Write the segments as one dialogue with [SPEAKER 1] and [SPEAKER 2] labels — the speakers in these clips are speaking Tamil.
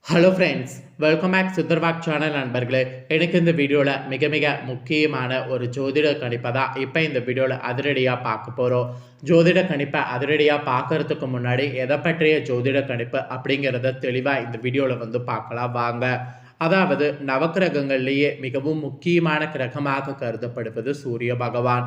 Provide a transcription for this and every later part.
[SPEAKER 1] ஹலோ ஃப்ரெண்ட்ஸ், வெல்கம் பேக் சித்தர்வாக் சேனல் நண்பர்களே. எனக்கு இந்த வீடியோவில் மிக மிக முக்கியமான ஒரு ஜோதிட கணிப்பை தான் இப்போ இந்த வீடியோவில் அதிரடியாக பார்க்க போகிறோம். ஜோதிட கணிப்பை அதிரடியாக பார்க்கறதுக்கு முன்னாடி எதை பற்றிய ஜோதிட கணிப்பு அப்படிங்கிறத தெளிவாக இந்த வீடியோவில் பார்க்கலாம் வாங்க. அதாவது நவக்கிரகங்கள்லேயே மிகவும் முக்கியமான கிரகமாக கருதப்படுவது சூரிய பகவான்.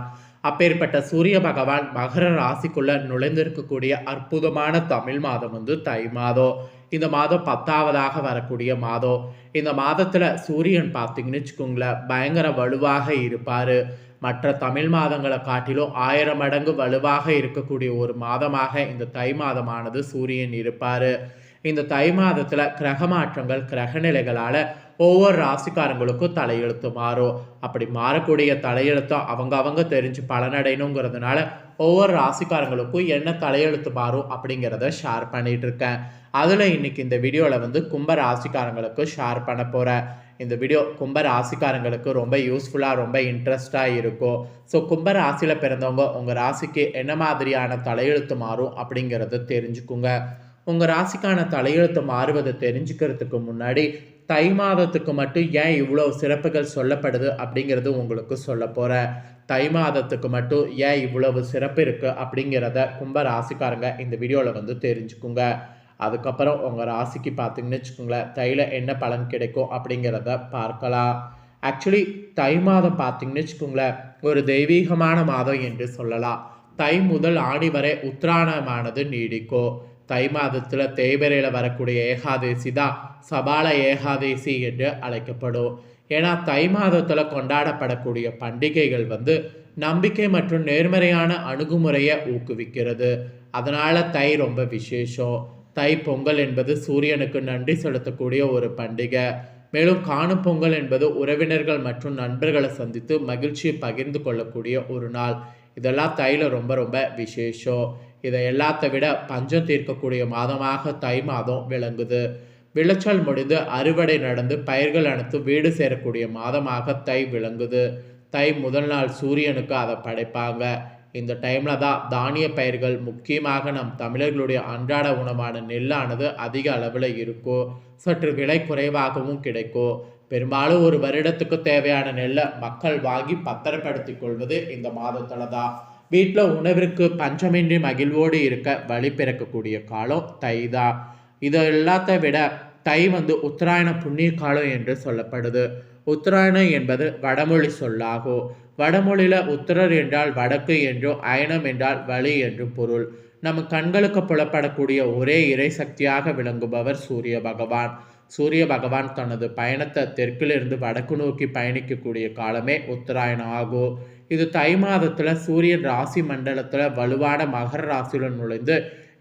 [SPEAKER 1] அப்பேற்பட்ட சூரிய பகவான் மகர ராசிக்குள்ள நுழைந்திருக்கக்கூடிய அற்புதமான தமிழ் மாதம் தை மாதம். இந்த மாதம் 10ஆவதாக வரக்கூடிய மாதம். இந்த மாதத்தில் சூரியன் பார்த்தீங்கன்னு வச்சுக்கோங்களேன், பயங்கர வலுவாக இருப்பார். மற்ற தமிழ் மாதங்களை காட்டிலும் 1000 மடங்கு வலுவாக இருக்கக்கூடிய ஒரு மாதமாக இந்த தை மாதமானது சூரியன் இருப்பார். இந்த தை மாதத்தில் கிரக மாற்றங்கள் கிரகநிலைகளால் ஒவ்வொரு ராசிக்காரங்களுக்கும் தலையெழுத்து மாறும். அப்படி மாறக்கூடிய தலையெழுத்தம் அவங்க தெரிஞ்சு பலனடையணுங்கிறதுனால ஒவ்வொரு ராசிக்காரங்களுக்கும் என்ன தலையெழுத்து மாறும் அப்படிங்கிறத ஷேர் பண்ணிட்டு இருக்கேன். அதில் இன்னைக்கு இந்த வீடியோவில் கும்ப ராசிக்காரங்களுக்கு ஷேர் பண்ண போகிறேன். இந்த வீடியோ கும்ப ராசிக்காரங்களுக்கு ரொம்ப யூஸ்ஃபுல்லாக ரொம்ப இன்ட்ரெஸ்டாக இருக்கும். ஸோ கும்ப ராசியில் பிறந்தவங்க உங்கள் ராசிக்கு என்ன மாதிரியான தலையெழுத்து மாறும் அப்படிங்கிறத தெரிஞ்சுக்குங்க. உங்கள் ராசிக்கான தலையெழுத்து மாறுவதை தெரிஞ்சுக்கிறதுக்கு முன்னாடி தை மாதத்துக்கு மட்டும் ஏன் இவ்வளோ சிறப்புகள் சொல்லப்படுது அப்படிங்கிறது உங்களுக்கு சொல்ல போகிறேன். தை மாதத்துக்கு மட்டும் ஏன் இவ்வளவு சிறப்பு இருக்குது அப்படிங்கிறத கும்ப ராசிக்காரங்க இந்த வீடியோவில் தெரிஞ்சுக்குங்க. அதுக்கப்புறம் உங்கள் ராசிக்கு பார்த்தீங்கன்னு வச்சுக்கோங்களேன், தையில் என்ன பலன் கிடைக்கும் அப்படிங்கிறத பார்க்கலாம். ஆக்சுவலி தை மாதம் பார்த்தீங்கன்னு வச்சுக்கோங்களேன், ஒரு தெய்வீகமான மாதம் என்று சொல்லலாம். தை முதல் ஆடி வரை உத்திராயணமானது நீடிக்கும். தை மாதத்தில் தேய்பிரையில் வரக்கூடிய ஏகாதேசி தான் சபால ஏகாதேசி என்று அழைக்கப்படும். ஏன்னா தை மாதத்தில் கொண்டாடப்படக்கூடிய பண்டிகைகள் நம்பிக்கை மற்றும் நேர்மறையான அணுகுமுறையை ஊக்குவிக்கிறது. அதனால் தை ரொம்ப விசேஷம். தை பொங்கல் என்பது சூரியனுக்கு நன்றி செலுத்தக்கூடிய ஒரு பண்டிகை. மேலும் காணும் பொங்கல் என்பது உறவினர்கள் மற்றும் நண்பர்களை சந்தித்து மகிழ்ச்சியை பகிர்ந்து கொள்ளக்கூடிய ஒரு நாள். இதெல்லாம் தையில் ரொம்ப ரொம்ப விசேஷம். இதை எல்லாத்தை விட பஞ்சம் தீர்க்கக்கூடிய மாதமாக தை மாதம் விளங்குது. விளைச்சல் முடிந்து அறுவடை நடந்து பயிர்கள் அனைத்து வீடு சேரக்கூடிய மாதமாக தை விளங்குது. தை முதல் நாள் சூரியனுக்கு அதை படைப்பாங்க. இந்த டைமில் தான் தானிய பயிர்கள், முக்கியமாக நம் தமிழர்களுடைய அன்றாட உணவான நெல்லானது அதிக அளவில் இருக்கும். சற்று விலை குறைவாகவும் கிடைக்கும். பெரும்பாலும் ஒரு வருடத்துக்கு தேவையான நெல்லை மக்கள் வாங்கி பத்திரப்படுத்தி கொள்வது இந்த மாதத்தில் தான். வீட்டில் உணவிற்கு பஞ்சமின்றி மகிழ்வோடு இருக்க வழி பிறக்கக்கூடிய காலம் தை தான். இது எல்லாத்தை விட தை உத்தராயண புண்ணிய காலம் என்று சொல்லப்படுது. உத்தராயணம் என்பது வடமொழி சொல்லாகும். வடமொழியில் உத்தரர் என்றால் வடக்கு என்றும் அயனம் என்றால் வழி என்றும் பொருள். நம்ம கண்களுக்கு புலப்படக்கூடிய ஒரே இறை சக்தியாக விளங்குபவர் சூரிய பகவான். சூரிய பகவான் தனது பயணத்தை தெற்கிலிருந்து வடக்கு நோக்கி பயணிக்கக்கூடிய காலமே உத்தராயணம் ஆகும். இது தை மாதத்தில் சூரியன் ராசி மண்டலத்தில் வலுவான மகர ராசியுடன் நுழைந்து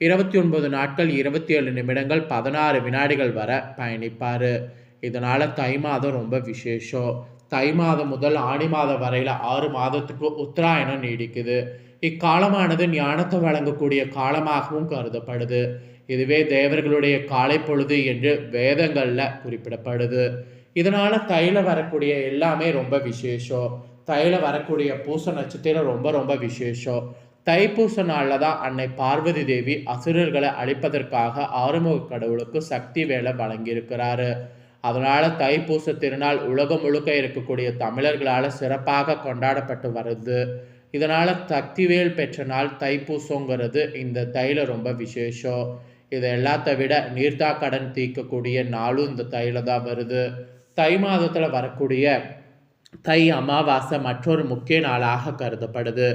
[SPEAKER 1] 29 நாட்கள் 27 நிமிடங்கள் 16 வினாடிகள் வர பயணிப்பார். இதனால் தை மாதம் ரொம்ப விசேஷம். தை மாதம் முதல் ஆணி மாதம் வரையில் 6 மாதத்துக்கு உத்தராயணம் நீடிக்குது. இக்காலமானது ஞானத்தை வழங்கக்கூடிய காலமாகவும் கருதப்படுது. இதுவே தேவர்களுடைய காலை பொழுது என்று வேதங்களில் குறிப்பிடப்படுது. இதனால் தையில் வரக்கூடிய எல்லாமே ரொம்ப விசேஷம். தையில் வரக்கூடிய பூச நட்சத்திரம் ரொம்ப ரொம்ப விசேஷம். தைப்பூச நாளில் தான் அன்னை பார்வதி தேவி அசுரர்களை அழிப்பதற்காக ஆறுமுக கடவுளுக்கு சக்தி வேலை வழங்கியிருக்கிறாரு. அதனால் தைப்பூச திருநாள் உலகம் முழுக்க இருக்கக்கூடிய தமிழர்களால் சிறப்பாக கொண்டாடப்பட்டு வருது. இதனால் சக்திவேல் பெற்ற நாள் தைப்பூசங்கிறது இந்த தையில் ரொம்ப விசேஷம். இதை எல்லாத்தை விட நீர்த்தா கடன் தீர்க்கக்கூடிய நாளும் இந்த தையில் தான் வருது. தை மாதத்தில் வரக்கூடிய தை அமாவாசை மற்றொரு முக்கிய நாளாக கருதப்படுது.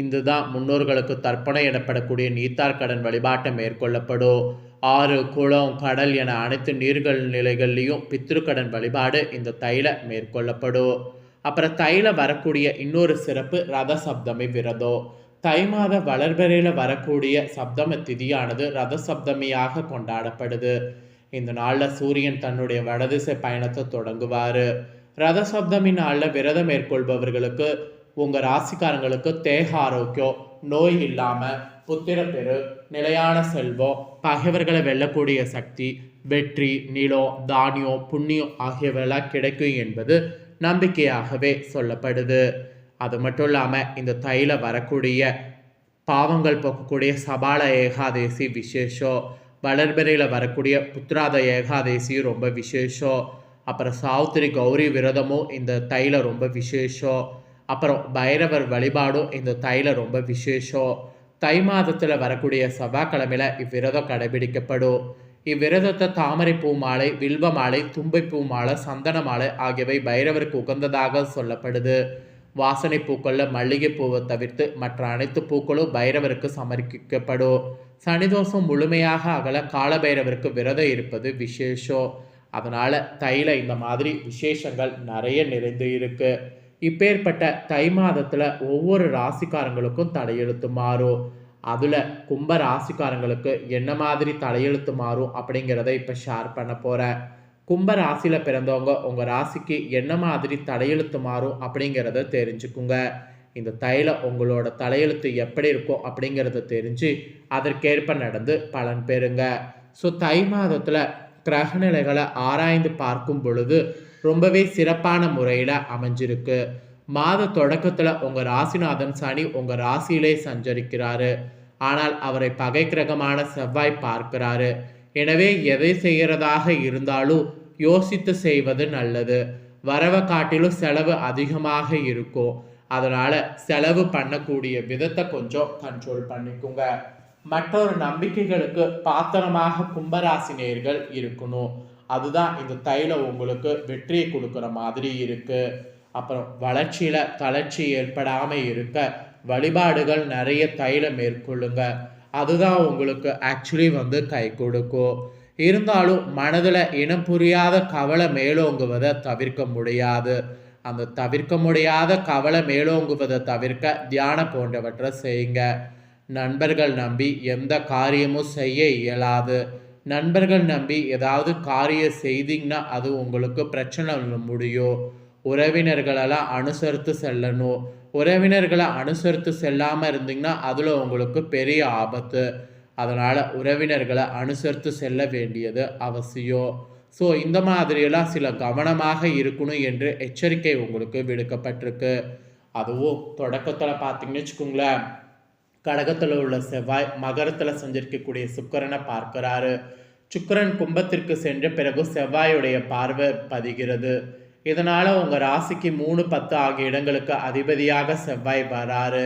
[SPEAKER 1] இதுதான் முன்னோர்களுக்கு தர்ப்பணை எனப்படக்கூடிய நீத்தார் கடன் வழிபாட்டை மேற்கொள்ளப்படும். ஆறு, குளம், கடல் என அனைத்து நீர்கள் நிலைகள்லையும் பித்ருக்கடன் வழிபாடு இந்த தைல மேற்கொள்ளப்படும். அப்புறம் தைல வரக்கூடிய இன்னொரு சிறப்பு ரத சப்தமி விரதம். தை மாத வளர்பிறையில் வரக்கூடிய சப்தம திதியானது ரத சப்தமியாக கொண்டாடப்படுது. இந்த நாளில் சூரியன் தன்னுடைய வடதிசை பயணத்தை தொடங்குவார். ரத சப்தமி நாளில் விரதம் மேற்கொள்பவர்களுக்கு உங்கள் ராசிக்காரங்களுக்கு தேக ஆரோக்கியம், நோய் இல்லாமல், புத்திரப்பெரு, நிலையான செல்வம், பகைவர்களை வெல்லக்கூடிய சக்தி, வெற்றி, நிலம், தானியம், புண்ணியம் ஆகியவையெல்லாம் கிடைக்கும் என்பது நம்பிக்கையாகவே சொல்லப்படுது. அது மட்டும் இல்லாமல் இந்த தையில் வரக்கூடிய பாவங்கள் போக்கக்கூடிய சபால ஏகாதேசி விசேஷம். வளர்பிறையில் வரக்கூடிய புத்ராத ஏகாதேசியும் ரொம்ப விசேஷம். அப்புறம் சாவித்திரி கௌரி விரதமும் இந்த தைல ரொம்ப விசேஷம். அப்புறம் பைரவர் வழிபாடும் இந்த தைல ரொம்ப விசேஷம். தை மாதத்தில் வரக்கூடிய செவ்வாய்க்கிழமையில் இவ்விரதம் கடைபிடிக்கப்படும். இவ்விரதத்தை தாமரை பூ மாலை, வில்வ மாலை, தும்பைப்பூ மாலை, சந்தன மாலை ஆகியவை பைரவருக்கு உகந்ததாக சொல்லப்படுது. வாசனை பூக்களில் மல்லிகை பூவை தவிர்த்து மற்ற அனைத்து பூக்களும் பைரவருக்கு சமர்ப்பிக்கப்படும். சனிதோஷம் முழுமையாக அகல காலபைரவருக்கு விரதம் இருப்பது விசேஷம். அதனால் தைல இந்த மாதிரி விசேஷங்கள் நிறைய நிறைந்து இருக்கு. இப்பேற்பட்ட தை மாதத்தில் ஒவ்வொரு ராசிக்காரங்களுக்கும் தலையெழுத்து மாறும். அதில் கும்ப ராசிக்காரங்களுக்கு என்ன மாதிரி தலையெழுத்து மாறும் அப்படிங்கிறத இப்போ ஷேர் பண்ண போகிறேன். கும்ப ராசியில் பிறந்தவங்க உங்கள் ராசிக்கு என்ன மாதிரி தலையெழுத்து மாறும் அப்படிங்கிறத தெரிஞ்சுக்குங்க. இந்த தைல உங்களோட தலையெழுத்து எப்படி இருக்கும் அப்படிங்கிறத தெரிஞ்சு அதற்கேற்ப நடந்து பலன் பெறுங்க. ஸோ தை மாதத்தில் கிரகநிலைகளை ஆராய்ந்து பார்க்கும் பொழுது ரொம்பவே சிறப்பான முறையில் அமைஞ்சிருக்கு. மாத தொடக்கத்தில் உங்கள் ராசிநாதன் சனி உங்கள் ராசியிலே சஞ்சரிக்கிறாரு. ஆனால் அவரை பகை கிரகமான செவ்வாய் பார்க்கிறாரு. எனவே எதை செய்கிறதாக இருந்தாலும் யோசித்து செய்வது நல்லது. வரவை காட்டிலும் செலவு அதிகமாக இருக்கும். அதனால் செலவு பண்ணக்கூடிய விதத்தை கொஞ்சம் கண்ட்ரோல் பண்ணிக்கோங்க. மற்றொரு நம்பிக்கைகளுக்கு பாத்திரமாக கும்பராசினியர்கள் இருக்கணும். அதுதான் இந்த தைல உங்களுக்கு வெற்றியை கொடுக்குற மாதிரி இருக்குது. அப்புறம் வளர்ச்சியில் தளர்ச்சி ஏற்படாமல் இருக்க வழிபாடுகள் நிறைய தைல மேற்கொள்ளுங்க. அதுதான் உங்களுக்கு ஆக்சுவலி கை கொடுக்கும். இருந்தாலும் மனதில் இனம் புரியாத கவலை மேலோங்குவதை தவிர்க்க முடியாது. அந்த தவிர்க்க முடியாத கவலை மேலோங்குவதை தவிர்க்க தியானம் போன்றவற்றை செய்யுங்க. நண்பர்கள் நம்பி எந்த காரியமும் செய்ய இயலாது. நண்பர்கள் நம்பி ஏதாவது காரியம் செய்தீங்கன்னா அது உங்களுக்கு பிரச்சனை முடியும். உறவினர்களெல்லாம் அனுசரித்து செல்லணும். உறவினர்களை அனுசரித்து செல்லாமல் இருந்தீங்கன்னா அதில் உங்களுக்கு பெரிய ஆபத்து. அதனால் உறவினர்களை அனுசரித்து செல்ல வேண்டியது அவசியம். ஸோ இந்த மாதிரியெல்லாம் சில கவனமாக இருக்கணும் என்று எச்சரிக்கை உங்களுக்கு விடுக்கப்பட்டிருக்கு. அதுவும் தொடக்கத்தில் பார்த்தீங்கன்னு வச்சுக்கோங்களேன், கடகத்தில் உள்ள செவ்வாய் மகரத்தில் சஞ்சரிக்கக்கூடிய சுக்கிரனை பார்க்கிறாரு. சுக்கிரன் கும்பத்திற்கு சென்ற பிறகு செவ்வாயுடைய பார்வை பதிகிறது. இதனால் உங்கள் ராசிக்கு 3, 10 ஆகிய இடங்களுக்கு அதிபதியாக செவ்வாய் வராரு.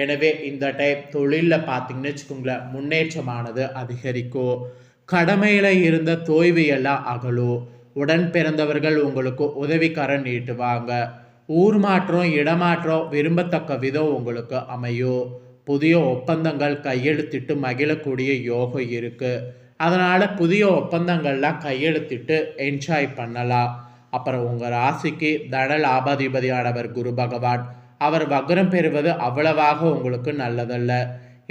[SPEAKER 1] எனவே இந்த டைம் தொழிலில் பார்த்தீங்கன்னு வச்சுக்கோங்களேன், முன்னேற்றமானது அதிகரிக்கும். கடமையில் இருந்த தோய்வு எல்லாம் அகலும். உடன் பிறந்தவர்கள் உங்களுக்கு உதவிக்கரம் நீட்டுவாங்க. ஊர் மாற்றம், இடமாற்றம் விரும்பத்தக்க விதம் உங்களுக்கு அமையும். புதிய ஒப்பந்தங்கள் கையெழுத்திட்டு மகிழக்கூடிய யோகம் இருக்குது. அதனால் புதிய ஒப்பந்தங்கள்லாம் கையெழுத்திட்டு என்ஜாய் பண்ணலாம். அப்புறம் உங்கள் ராசிக்கு தன லாபாதிபதியானவர் குரு பகவான். அவர் வக்ரம் பெறுவது அவ்வளவாக உங்களுக்கு நல்லதல்ல.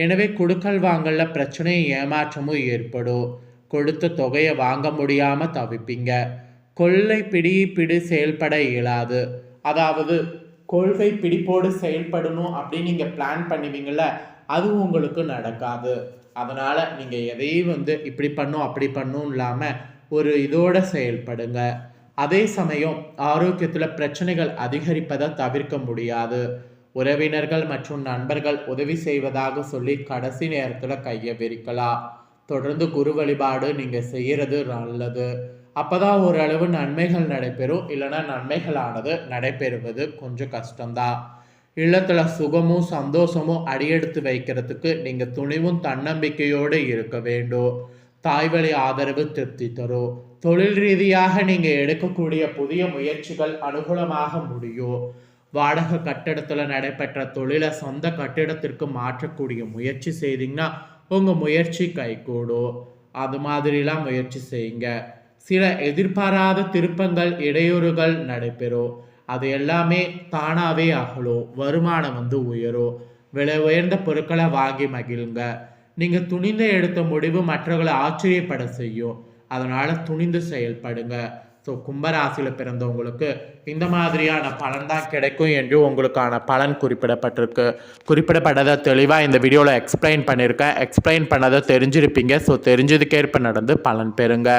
[SPEAKER 1] எனவே கொடுக்கல் வாங்கல பிரச்சனையும் ஏமாற்றமும் ஏற்படும். கொடுத்த தொகையை வாங்க முடியாமல் தவிப்பீங்க. கொள்ளை பிடி செயல்பட இயலாது. அதாவது கொள்கை பிடிப்போடு செயல்படணும் அப்படின்னு நீங்கள் பிளான் பண்ணுவீங்கள, அது உங்களுக்கு நடக்காது. அதனால் நீங்கள் எதையும் இப்படி பண்ணும் அப்படி பண்ணும் இல்லாமல் ஒரு இதோடு செயல்படுங்க. அதே சமயம் ஆரோக்கியத்தில் பிரச்சனைகள் அதிகரிப்பதை தவிர்க்க முடியாது. உறவினர்கள் மற்றும் நண்பர்கள் உதவி செய்வதாக சொல்லி கடைசி நேரத்தில் கையை விரிக்கலாம். தொடர்ந்து குரு வழிபாடு நீங்கள் செய்கிறது நல்லது. அப்போதான் ஓரளவு நன்மைகள் நடைபெறும். இல்லைன்னா நன்மைகளானது நடைபெறுவது கொஞ்சம் கஷ்டம்தான். இல்லத்தில் சுகமும் சந்தோஷமும் அடியெடுத்து வைக்கிறதுக்கு நீங்கள் துணிவும் தன்னம்பிக்கையோடு இருக்க வேண்டும். தாய்வழி ஆதரவு திருப்தி தரும். தொழில் ரீதியாக நீங்கள் எடுக்கக்கூடிய புதிய முயற்சிகள் அனுகூலமாக முடியும். வாடகை கட்டிடத்தில் நடைபெற்ற தொழிலை சொந்த கட்டிடத்திற்கு மாற்றக்கூடிய முயற்சி செய்தீங்கன்னா உங்கள் முயற்சி கைகூடும். அது மாதிரிலாம் முயற்சி செய்யுங்க. சில எதிர்பாராத திருப்பங்கள் இடையூறுகள் நடைபெறும். அது எல்லாமே தானாகவே அகலும். வருமானம் உயரும். விலை உயர்ந்த பொருட்களை வாங்கி மகிழுங்க. நீங்கள் துணிந்து எடுத்த முடிவு மற்றவர்களை ஆச்சரியப்பட செய்யும். அதனால் துணிந்து செயல்படுங்க. ஸோ கும்பராசியில் பிறந்தவங்களுக்கு இந்த மாதிரியான பலன் தான் கிடைக்கும் என்று உங்களுக்கான பலன் குறிப்பிடப்பட்டதை தெளிவாக இந்த வீடியோவில் எக்ஸ்பிளைன் பண்ணியிருக்கேன். எக்ஸ்பிளைன் பண்ணதை தெரிஞ்சிருப்பீங்க. ஸோ தெரிஞ்சதுக்கேற்ப நடந்து பலன் பெறுங்க.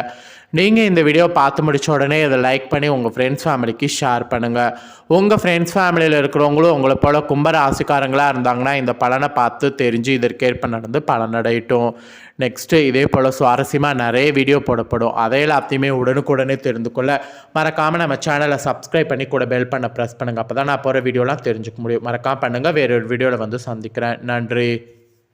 [SPEAKER 1] நீங்கள் இந்த வீடியோ பார்த்து முடிச்ச உடனே இதை லைக் பண்ணி உங்கள் ஃப்ரெண்ட்ஸ் ஃபேமிலிக்கு ஷேர் பண்ணுங்கள். உங்கள் ஃப்ரெண்ட்ஸ் ஃபேமிலியில் இருக்கிறவங்களும் உங்களை போல் கும்ப ராசிக்காரங்களாக இருந்தாங்கன்னா இந்த பலனை பார்த்து தெரிஞ்சு இதற்கேற்ப நடந்து பலனடையட்டும். நெக்ஸ்ட்டு இதே போல் சுவாரஸ்யமாக நிறைய வீடியோ போடப்படும். அதை எல்லாத்தையுமே உடனுக்குடனே தெரிந்து கொள்ள மறக்காமல் நம்ம சேனலை சப்ஸ்கிரைப் பண்ணி கூட பெல் பண்ண ப்ரெஸ் பண்ணுங்கள். அப்போ தான் நான் போகிற வீடியோலாம் தெரிஞ்சுக்க முடியும். மறக்காமல் பண்ணுங்கள். வேறு ஒரு வீடியோவில் வந்து சந்திக்கிறேன். நன்றி.